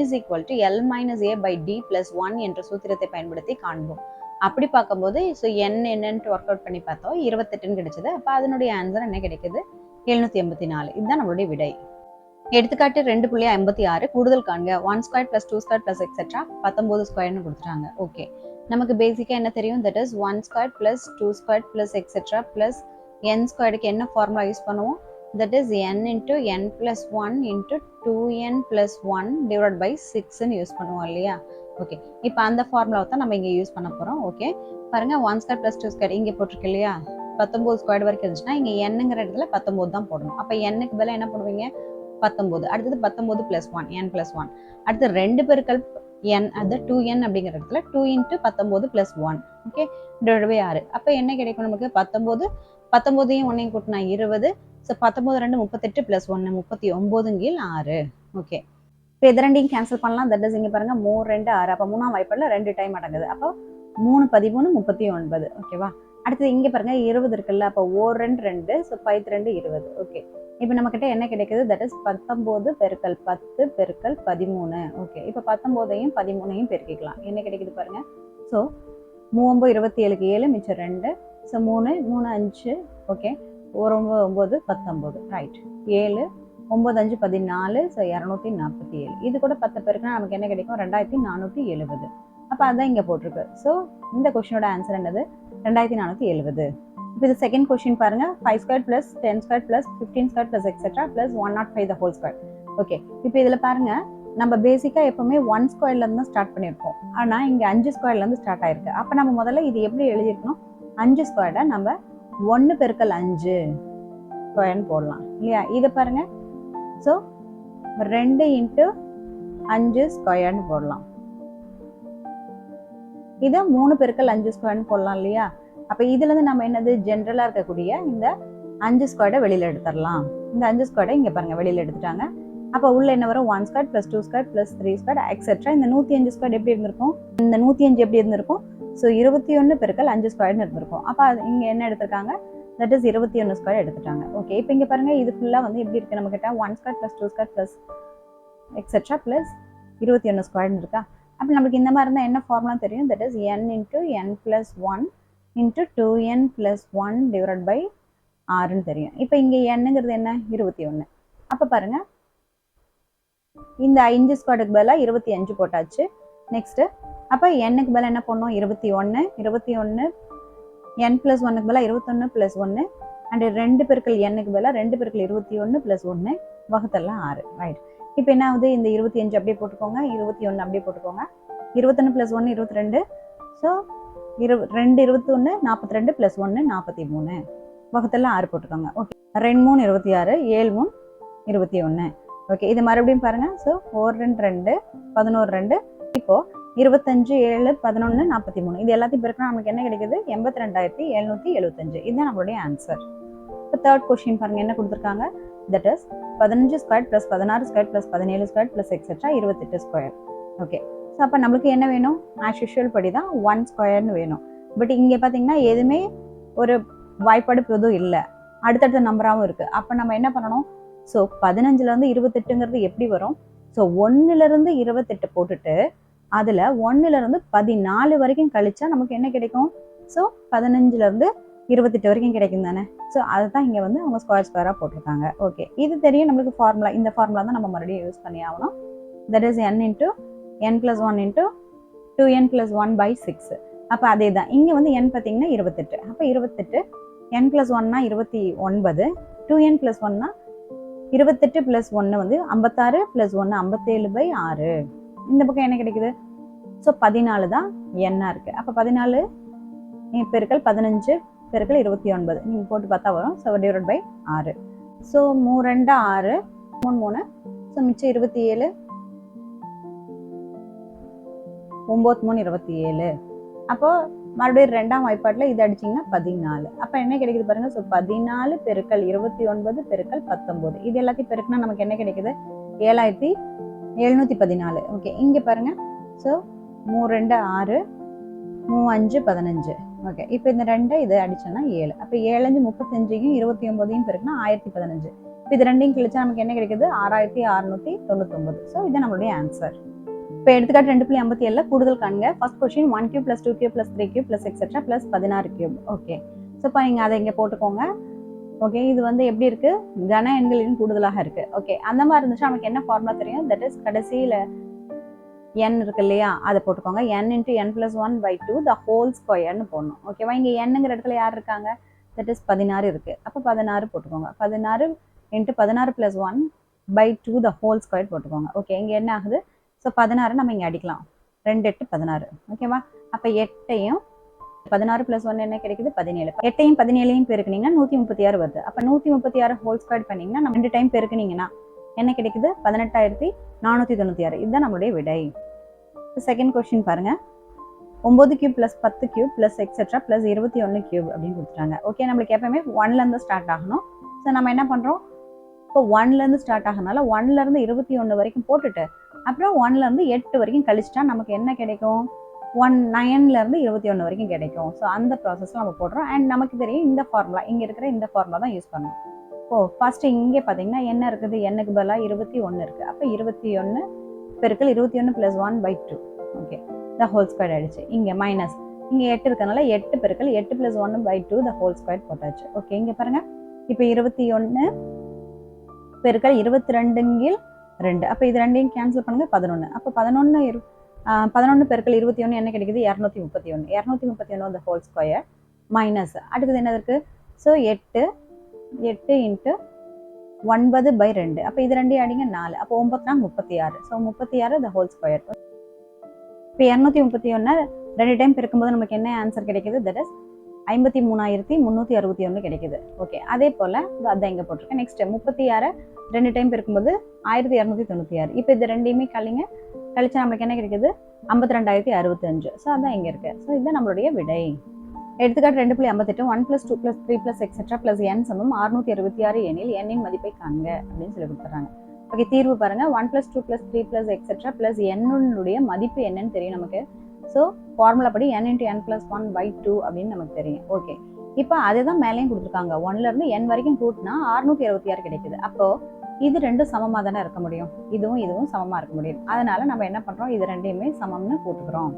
L - A/D + 1 என்ற சூத்திரத்தை பயன்படுத்தி காண்போம். அப்படி பார்க்கும்போது ஸோ n என்னன்ட்டு ஒர்க் அவுட் பண்ணி பார்த்தோம், 28ன்னு கிடைச்சது. அப்போ அதனுடைய ஆன்சர் என்ன கிடைக்குது, 784. இதுதான் நம்மளுடைய விடை. எடுத்துக்காட்டு 2.56 கூடுதல் காண்க. 1² + 2² + எக்ஸெட்ரா 19 ஸ்கொயர்னு கொடுத்துட்டாங்க. ஓகே, நமக்கு பேசிக்காக என்ன தெரியும், தட் இஸ் 1² + 2² + எக்ஸெட்ரா ப்ளஸ் n²க்கு என்ன ஃபார்முலா யூஸ் பண்ணுவோம், that is n × n + 1 × 2n + 1 / 6ன்னு use பண்ணுவோம் இல்லையா. ஓகே, இப்போ அந்த ஃபார்முலாவை தான் நம்ம இங்கே யூஸ் பண்ண போகிறோம். ஓகே பாருங்க, 1² + 2² இங்கே போட்டிருக்கு இல்லையா, 19 ஸ்கொயர் வரைக்கும் இருந்துச்சுன்னா இங்கே n-ங்கிற இடத்துல 19 தான் போடணும். அப்போ n-க்கு பதிலாக என்ன போடுவீங்க, 19. அடுத்தது 19 + 1, n + 1. அடுத்து 2 பெருக்கல் n, அது 2n அப்படிங்கிற இடத்துல 2 × 19 + 1. ஓகே, / 6. அப்போ என்ன கிடைக்கும் நமக்கு, 19 19ஐயும் 1ஐயும் கூட்டினா 20. ஸோ 19 2 38 + 1 39/6. ஓகே, இப்போ இது ரெண்டையும் கேன்சல் பண்ணலாம். தட் இஸ் இங்கே பாருங்க 3 2 6. அப்போ 3ஆம் வாய்ப்பாடில் 2 டைம் அடங்குது. அப்போ 3 13 39. ஓகேவா, அடுத்தது இங்கே பாருங்க 20 இருக்குல்ல, அப்போ 1 2 2, ஸோ 5 2 20. ஓகே, இப்போ நம்மக்கிட்ட என்ன கிடைக்குது, தட் இஸ் 19 × 10 × 13. ஓகே, இப்போ 19ஐயும் 13ஐயும் பெருக்கிக்கலாம். என்ன கிடைக்குது பாருங்க. ஸோ 3 27க்கு 7 மிச்சம் 2. ஸோ 3 3 5. ஓகே, 1 9 19. ரைட், 7 9 5 14. ஸோ 247. இது கூட 10 பேருக்குன்னா நமக்கு என்ன கிடைக்கும், 2470. அப்போ அதான் இங்கே போட்டிருக்கு. ஸோ இந்த கொஸ்டினோட ஆன்சர் என்னது, 2470. இப்போ இது செகண்ட் கொஸ்டின் பாருங்க, 5² + 10² + 15² + எக்ஸெட்ரா + 105 த ஹோல் ஸ்கொயர். ஓகே, இப்போ இதில் பாருங்க, நம்ம பேசிக்காக எப்பவுமே 1 ஸ்கொயர்லேருந்து தான் ஸ்டார்ட் பண்ணியிருக்கோம். ஆனால் இங்கே 5 ஸ்கொயர்லேருந்து ஸ்டார்ட் ஆயிருக்கு. அப்போ நம்ம முதல்ல இது எப்படி எழுதியிருக்கணும், 5 ஸ்கொயர்டை நம்ம 1 × 5 ஸ்கொயர்னு போடலாம் இல்லையா. இதை பாருங்க, ஸோ 2 × 5 ஸ்கொயர்னு போடலாம். இதை 3 × 5 ஸ்கொயர்னு போடலாம் இல்லையா. அப்போ இதுலேருந்து நம்ம என்னது, ஜென்ரலாக இருக்கக்கூடிய இந்த 5 ஸ்கொயர்டை வெளியில் எடுத்துடலாம். இந்த 5 ஸ்கொயர்டை இங்கே பாருங்கள் வெளியில் எடுத்துட்டாங்க. அப்போ உள்ள என்ன வரும் 1 square plus 2 square plus 3 square etcetera. இந்த 105 ஸ்கொயர் எப்படி இருந்திருக்கும்? இந்த 105 எப்படி இருந்திருக்கும்? ஸோ 21 பெருக்கல் 5 ஸ்கொயர்னு இருந்திருக்கும். அப்போ அது இங்கே என்ன எடுத்திருக்காங்க? தட் இஸ் 21 ஸ்கொயர் எடுத்துட்டாங்க. ஓகே, இப்போ இங்கே பாருங்கள், இது ஃபுல்லாக வந்து எப்படி இருக்குது நம்ம கிட்ட? 1 square plus 2 square plus etcetera plus 21 ஸ்கொயர்னு இருக்கா? அப்போ நமக்கு இந்த மாதிரி இருந்தால் என்ன ஃபார்முலா தெரியும்? That is n into n plus 1 into 2n plus 1 divide by ஆறுன்னு தெரியும். இப்போ இங்கே என்னங்கிறது என்ன? 21. அப்போ பாருங்கள், இந்த 5 ஸ்கொயருக்கு பதிலாக 25 போட்டாச்சு. நெக்ஸ்ட்டு அப்போ என்னுக்கு பதிலாக என்ன பண்ணணும்? 21 n ப்ளஸ் 1க்கு பதிலாக 21 ப்ளஸ் 1 அண்டு 2 பெருக்கள் என்னுக்கு பதிலாக 2 பெருக்கள் 21 ப்ளஸ் 1 வகுத்தெல்லாம் 6. ரைட். இப்போ என்ன ஆகுது? இந்த 25 அப்படியே போட்டுக்கோங்க, 21 அப்படியே போட்டுக்கோங்க. 21 ப்ளஸ் 1 22. ஸோ 2 21 42 ப்ளஸ் 1 43 வகுத்தெல்லாம் 6 போட்டுக்கோங்க. ஓகே, 2 3 26, 7 3 21. ஓகே, இது மறுபடியும் பாருங்க. ஸோ 4 2 2 11 2. இப்போ 25 7 11 43 இது எல்லாத்தையும் பிறகு நமக்கு என்ன கிடைக்குது? 82,775. இதுதான் நம்மளுடைய ஆன்சர். இப்போ தேர்ட் கொஸ்டின் பாருங்க, என்ன கொடுத்துருக்காங்க? That is 15 square plus 16 square plus 17 square plus etcetera 28 square. Okay, so அப்போ நம்மளுக்கு என்ன வேணும்? ஆஸ் யூஷுவல் படி தான் 1 ஸ்கொயர்னு வேணும். பட் இங்கே பார்த்தீங்கன்னா எதுவுமே ஒரு வாய்ப்பாடு எதுவும் இல்லை, அடுத்தடுத்த நம்பராகவும் இருக்குது. அப்போ நம்ம என்ன பண்ணணும்? ஸோ 15லேருந்து 28ங்கிறது எப்படி வரும்? ஸோ 1லேருந்து 28 போட்டுட்டு அதில் 1லேருந்து 14 வரைக்கும் கழிச்சா நமக்கு என்ன கிடைக்கும்? ஸோ 15லேருந்து 28 வரைக்கும் கிடைக்கும் தானே. ஸோ அதை தான் இங்கே வந்து அவங்க ஸ்கொயராக போட்டிருக்காங்க. ஓகே, இது தெரியும் நம்மளுக்கு ஃபார்முலா. இந்த ஃபார்முலா தான் நம்ம மறுபடியும் யூஸ் பண்ணி ஆகணும். That is n into n plus 1 into 2n plus 1 by 6. அப்போ அதே தான் இங்கே வந்து n பார்த்தீங்கன்னா 28. அப்போ 28 n ப்ளஸ் 1னா 29, 2n ப்ளஸ் 1னா 28 ப்ளஸ் 1 வந்து 56 ப்ளஸ் 1 57 பை 6. இந்த பக்கம் என்ன கிடைக்குது? ஸோ 14 தான் எண்ணா இருக்குது. அப்போ 14 பெருக்கல் 15 பெருக்கல் 29 நீங்கள் போட்டு பார்த்தா வரும். So divide by 6. So 3 2 6 3 3. So மிச்சம் 27 9 3 27. அப்போ மறுபடியும் ரெண்டாம் வாய்ப்பாட்டில் இது அடிச்சிங்கன்னா 14. அப்போ என்ன கிடைக்குது பாருங்க? ஸோ 14 பெருக்கல் 29 பெருக்கல் 19 இது எல்லாத்தையும் பெருக்குனா நமக்கு என்ன கிடைக்குது? 7714. ஓகே, இங்கே பாருங்க. ஸோ 3 2 6 3 5 15. ஓகே, இப்போ இந்த 2 இது அடிச்சோன்னா 7. அப்போ 7 5 35யும் 29யும் பெருக்குனா 1015. இப்போ இது ரெண்டையும் கிழிச்சா நமக்கு என்ன கிடைக்குது? 6699. ஸோ இது நம்மளுடைய ஆன்சர். இப்போ எடுத்துக்காட்டு 2.57 கூடுதல் காண்க. First question 1 cube plus 2 cube plus 3 cube plus etcetera plus 16 cube. Okay, so இப்போ நீங்கள் அதை இங்கே போட்டுக்கோங்க. ஓகே, இது வந்து எப்படி இருக்கு? கன எண்களின் கூடுதலாக இருக்கு. ஓகே, அந்த மாதிரி இருந்துச்சு நமக்கு என்ன ஃபார்முலா தெரியும்? தட் இஸ் கடைசியில் n இருக்கு இல்லையா, அதை போட்டுக்கோங்க. n into n plus 1 by 2 the whole ஸ்கொயர்னு போடணும். ஓகேவா? இங்கே என்னங்கிற இடத்துல யார் இருக்காங்க? தட் இஸ் 16 இருக்கு. அப்போ 16 போட்டுக்கோங்க. 16 into 16 plus 1 by 2 the whole square போட்டுக்கோங்க. ஓகே, இங்கே என்ன ஆகுது? ஸோ 16 நம்ம இங்கே அடிக்கலாம். 2 8 16. ஓகேவா? அப்போ 8ஐயும் 16 ப்ளஸ் 1 என்ன கிடைக்குது? 17. 8ஐயும் 17ஐயும் பெருக்குனீங்கன்னா 136 வருது. அப்போ 136 ஹோல் ஸ்கொயர் பண்ணிங்கன்னா நம்ம 2 டைம் பெருக்குனீங்கன்னா என்ன கிடைக்குது? 18496. இதுதான் நம்மளுடைய விடை. செகண்ட் கொஸ்டின் பாருங்க. 9 cube plus 10 cube plus etcetera plus 21 cube அப்படின்னு கொடுத்துட்டாங்க. ஓகே, நம்மளுக்கு எப்பவுமே 1லேருந்து ஸ்டார்ட் ஆகணும். ஸோ நம்ம என்ன பண்ணுறோம்? இப்போ 1லேருந்து ஸ்டார்ட் ஆகனால 1லேருந்து 21 வரைக்கும் போட்டுட்டு அப்புறம் 1லேருந்து 8 வரைக்கும் கழிச்சிட்டா நமக்கு என்ன கிடைக்கும்? 9லேருந்து 21 வரைக்கும் கிடைக்கும். ஸோ அந்த ப்ராசஸில் நம்ம போடுறோம். அண்ட் நமக்கு தெரியும் இந்த ஃபார்முலா, இங்கே இருக்கிற இந்த ஃபார்முலா தான் யூஸ் பண்ணணும். ஓ, ஃபர்ஸ்ட் இங்கே பார்த்தீங்கன்னா என்ன இருக்குது? என்னுக்கு பதிலாக 21 இருக்குது. அப்போ 21 பெருக்கல் 21 plus 1 by 2. Okay, the whole square ஆயிடுச்சு. இங்கே மைனஸ் இங்கே 8 இருக்கனால 8 பெருக்கல் 8 plus 1 by 2 the whole square போட்டாச்சு. ஓகே, இங்கே பாருங்க. இப்போ 21 பெருக்கல் 22 2. அப்போ இது ரெண்டையும் கேன்சல் பண்ணுங்க. 11. அப்போ 11 பெருக்கல் 21 என்ன கிடைக்குது? 231. 231 த ஹோல் ஸ்கொயர் மைனஸ் அடுத்தது என்ன இருக்கு? So 8 into 9 by 2. அப்போ இது ரெண்டையும் அடிங்க 4. அப்போ 9 36. So 36 the whole square. இப்போ 231 2 டைம் பெருக்கும்போது நமக்கு என்ன ஆன்சர் கிடைக்குது? தட் இஸ் 53361 கிடைக்குது. ஓகே, அதே போல் அதான் இங்கே போட்டிருக்கேன். நெக்ஸ்ட் 36 2 டைம் பெருக்கும்போது 1296. இப்போ இது ரெண்டையுமே கழிச்சா நமக்கு என்ன கிடைக்குது? 52065. ஸோ அதான் இங்கே இருக்குது. ஸோ இதுதான் நம்மளுடைய விடை. எடுத்துக்காட்டு 2.58 1 + 2 + 3 + எக்ஸெட்ரா + n சமம் 666 எனில் n இன் மதிப்பை காண்க அப்படின்னு சொல்லி கொடுத்துறாங்க. ஓகே, தீர்வு பாருங்க. 1 + 2 + 3 + எக்ஸெட்ரா ப்ளஸ் என்னுடைய மதிப்பு என்னன்னு தெரியும் நமக்கு. ஸோ ஃபார்முலா படி n × n + 1/2 அப்படின்னு நமக்கு தெரியும். ஓகே, இப்போ அதுதான் மேலேயும் கொடுத்துருக்காங்க. 1ல இருந்து n வரைக்கும் கூட்டினா 626 கிடைக்குது. அப்போ இது ரெண்டும் சமமாக தானே இருக்க முடியும். இதுவும் இதுவும் சமமாக இருக்க முடியும். அதனால நம்ம என்ன பண்ணுறோம், இது ரெண்டையுமே சமம்னு போட்டுக்கிறோம்.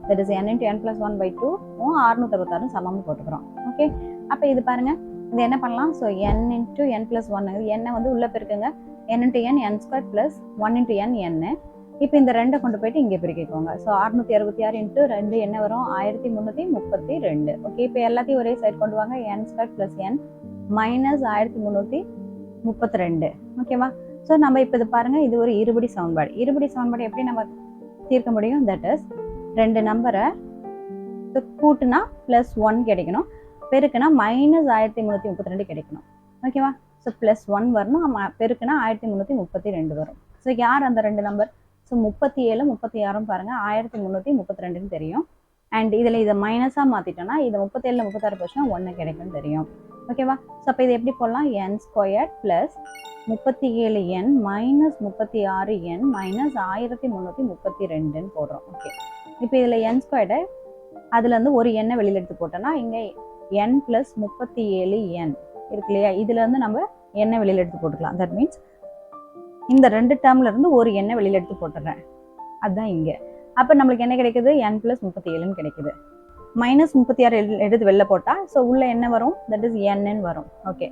தட் இஸ் n × n + 1/2 666 சமம்னு போட்டுக்கிறோம். ஓகே, அப்போ இது பாருங்க, இது என்ன பண்ணலாம். ஸோ n × n + 1 என்ன வந்து உள்ள பெருக்குங்க. n × n n² + 1 × n n. இப்போ இந்த ரெண்டை கொண்டு போயிட்டு இங்கே பிரிக்கிக்கோங்க. ஸோ 666 × 2 என்ன வரும், 1332. ஓகே, இப்போ எல்லாத்தையும் ஒரே சைடு கொண்டு வாங்க. n² + n minus 1332. ஓகேவா. ஸோ நம்ம இப்போ இது பாருங்க, இது ஒரு இருபடி சமன்பாடு. இருபடி சமன்பாடு எப்படி நம்ம தீர்க்க முடியும். தட் இஸ் ரெண்டு நம்பரை கூட்டுனா +1 கிடைக்கணும், பெருக்குனா -1332 கிடைக்கணும். ஓகேவா. ஸோ +1 வரணும், பெருக்குனா 1332 வரும். ஸோ யார் அந்த ரெண்டு நம்பர். ஸோ 37 36 பாருங்க, 1332 தெரியும். அண்ட் இதில் இதை மைனஸாக மாற்றிட்டோன்னா இது 37 36 போச்சுன்னா 1 கிடைக்கும்னு தெரியும். ஓகேவா. ஸோ அப்போ இது எப்படி போடலாம். n² + 37n - 36n - 1332 போடுறோம். ஓகே, இப்போ இதில் n² அதுலேருந்து ஒரு எண்ணை வெளியில் எடுத்து போட்டோன்னா இங்கே n + 37n இருக்கு இல்லையா. இதுலேருந்து நம்ம எண்ணை வெளியில் எடுத்து போட்டுக்கலாம். தட் மீன்ஸ் இந்த ரெண்டு டேர்ம்ல இருந்து ஒரு எண்ணை வெளியில் எடுத்து போட்டுறேன். அதுதான் இங்கே. அப்போ நம்மளுக்கு என்ன கிடைக்குது, n + 37 கிடைக்குது. -36 எடுத்து வெளில போட்டால் ஸோ உள்ள என்ன வரும், தட் இஸ் n வரும். ஓகே,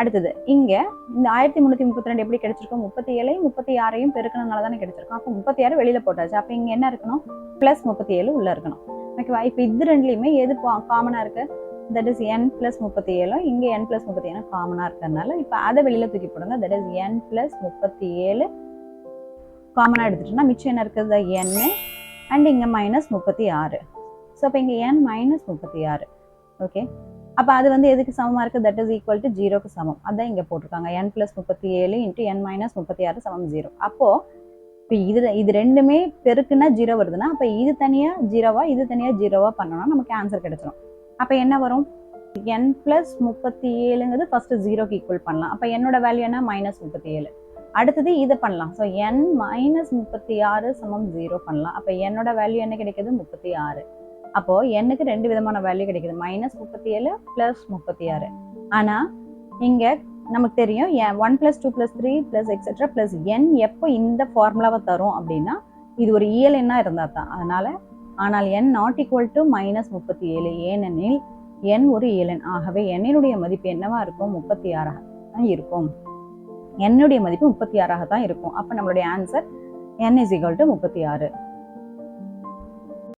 அடுத்தது இங்கே இந்த 1332 எப்படி கிடைச்சிருக்கும், 37 36 பெருக்கணுனால தானே கிடைச்சிருக்கும். அப்போ 36 வெளியில் போட்டாச்சு. அப்போ இங்கே என்ன இருக்கணும், +37 உள்ளே இருக்கணும். ஓகேவா. இப்போ இது ரெண்டுலையுமே எது காமனாக இருக்குது, தட் இஸ் n + 37. இங்கே n + 37 காமனாக இருக்கிறதுனால இப்போ அதை வெளியில் தூக்கி போடுங்க. தட் இஸ் n + 37 காமனாக எடுத்துட்டோம்னா மிச்சம் என்ன இருக்குது, n அண்ட் இங்கே -36. ஸோ அப்போ இங்கே n - 36. ஓகே, அப்போ அது வந்து எதுக்கு சமமாக இருக்குது, தட் இஸ் ஈக்குவல் டு 0க்கு சமம். அதான் இங்கே போட்டிருக்காங்க. n + 37 × n - 36 = 0. அப்போது இப்போ இது ரெண்டுமே பெருக்குன்னா 0 வருதுன்னா அப்போ இது தனியாக 0வா இது தனியாக 0வா பண்ணோம்னா நமக்கு ஆன்சர் கிடைச்சிடும். அப்போ என்ன வரும், n + 37ங்கிறது ஃபர்ஸ்ட் 0க்கு ஈக்குவல் பண்ணலாம். அப்போ என்னோட வேல்யூ என்ன, -37. அடுத்தது இதை பண்ணலாம். ஸோ n - 36 = 0 பண்ணலாம். அப்போ என்னோட வேல்யூ என்ன கிடைக்குது, 36. அப்போ n-க்கு ரெண்டு விதமான வேல்யூ கிடைக்குது, -37 + 36. ஆனால் இங்கே நமக்கு தெரியும் 1 + 2 + 3 + எக்ஸெட்ரா + n எப்போ இந்த ஃபார்முலாவை தரும் அப்படின்னா இது ஒரு இயல் எண்ணா இருந்தால் தான். ஆனால் n ≠ -37 ஏனெனில் n ஒரு இயல் எண். ஆகவே n-னுடைய மதிப்பு என்னவா இருக்கும், 36 தான் இருக்கும். n-னுடைய மதிப்பு 36 தான் இருக்கும். அப்போ நம்மளுடைய ஆன்சர் n = 36.